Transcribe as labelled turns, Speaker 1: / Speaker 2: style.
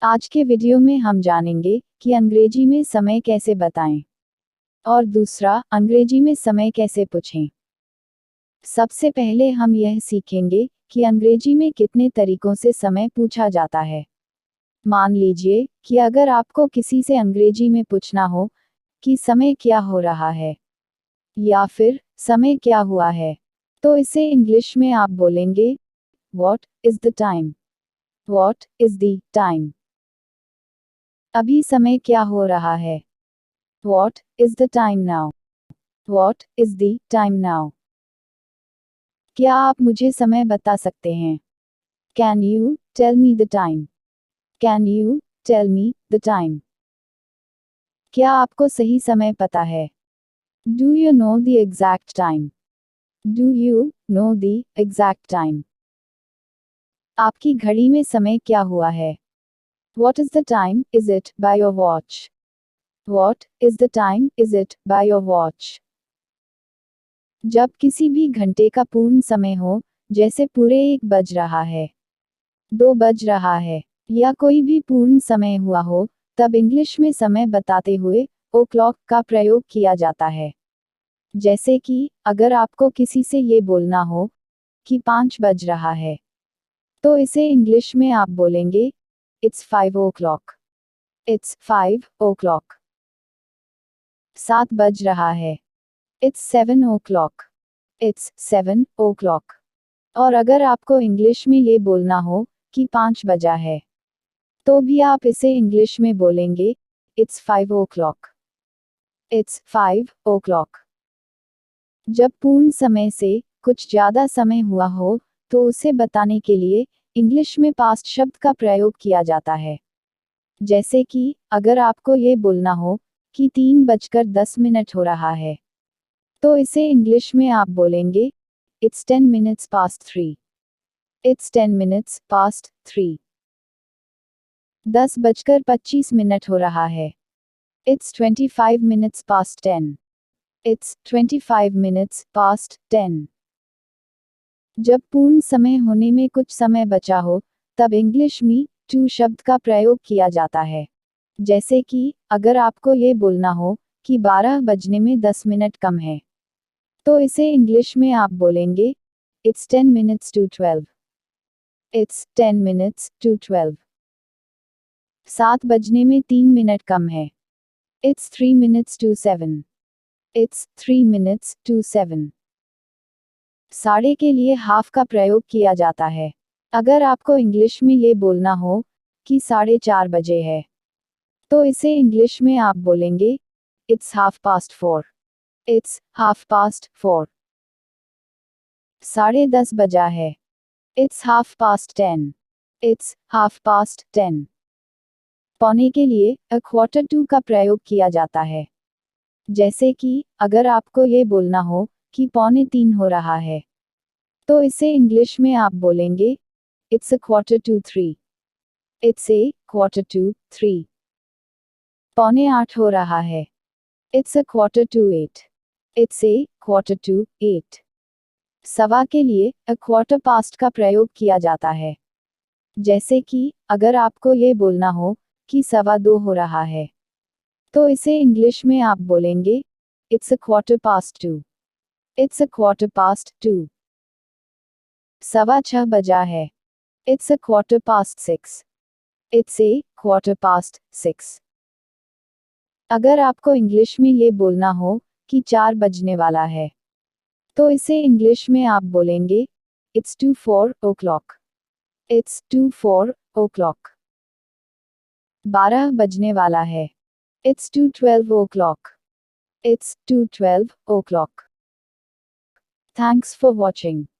Speaker 1: आज के वीडियो में हम जानेंगे कि अंग्रेजी में समय कैसे बताएं और दूसरा, अंग्रेजी में समय कैसे पूछें। सबसे पहले हम यह सीखेंगे कि अंग्रेजी में कितने तरीकों से समय पूछा जाता है। मान लीजिए कि अगर आपको किसी से अंग्रेजी में पूछना हो कि समय क्या हो रहा है या फिर समय क्या हुआ है, तो इसे इंग्लिश में आप बोलेंगे What is the time? What is the time? अभी समय क्या हो रहा है? What is the time now? What is the time now? क्या आप मुझे समय बता सकते हैं? Can you tell me the time? Can you tell me the time? क्या आपको सही समय पता है? Do you know the exact time? Do you know the exact time? आपकी घड़ी में समय क्या हुआ है? What is the time is it by your watch? What is the time is it by your watch? जब किसी भी घंटे का पूर्ण समय हो, जैसे पूरे 1 बज रहा है, 2 बज रहा है, या कोई भी पूर्ण समय हुआ हो, तब इंग्लिश में समय बताते हुए ओ क्लॉक का प्रयोग किया जाता है। जैसे कि अगर आपको किसी से ये बोलना हो कि 5 बज रहा है, तो इसे इंग्लिश में आप बोलेंगे It's 5 o'clock. It's 5 o'clock. 7 बज रहा है, It's 7 o'clock. It's 7 o'clock. और अगर आपको इंग्लिश में ये बोलना हो कि 5 बजा है, तो भी आप इसे इंग्लिश में बोलेंगे It's 5 o'clock. It's 5 o'clock. जब पूर्ण समय से कुछ ज़्यादा समय हुआ हो, तो उसे बताने के लिए इंग्लिश में पास्ट शब्द का प्रयोग किया जाता है। जैसे कि अगर आपको ये बोलना हो कि 3:10 हो रहा है, तो इसे इंग्लिश में आप बोलेंगे It's 10 minutes past 3. It's 10 minutes past 3. 10:25 हो रहा है, It's 25 minutes past 10. It's 25 minutes past 10. जब पूर्ण समय होने में कुछ समय बचा हो, तब इंग्लिश में टू शब्द का प्रयोग किया जाता है। जैसे कि अगर आपको ये बोलना हो कि 12 बजने में 10 मिनट कम है, तो इसे इंग्लिश में आप बोलेंगे It's 10 minutes to 12. It's 10 minutes to 12. 7 बजने में 3 मिनट कम है, It's 3 minutes to 7. It's 3 minutes to 7. साढ़े के लिए हाफ का प्रयोग किया जाता है। अगर आपको इंग्लिश में ये बोलना हो कि 4:30 बजे है, तो इसे इंग्लिश में आप बोलेंगे It's 4:30. It's 4:30. 10:30 बजा है, It's 10:30. It's 10:30. पौने के लिए a quarter to का प्रयोग किया जाता है। जैसे कि अगर आपको ये बोलना हो कि 2:45 हो रहा है, तो इसे इंग्लिश में आप बोलेंगे It's a quarter to 3. It's a quarter to 3. 7:45 हो रहा है, It's a quarter to 8. It's a quarter to 8. सवा के लिए a quarter past का प्रयोग किया जाता है। जैसे कि अगर आपको ये बोलना हो कि 2:15 हो रहा है, तो इसे इंग्लिश में आप बोलेंगे It's a quarter past 2. It's a quarter past 2. 6:15 बजा है, It's a quarter past 6. It's a quarter past 6. अगर आपको इंग्लिश में ये बोलना हो कि 4 बजने वाला है, तो इसे इंग्लिश में आप बोलेंगे It's 4 o'clock. It's 4 o'clock. 12 बजने वाला है, It's 12 o'clock. It's 12 o'clock. Thanks for watching.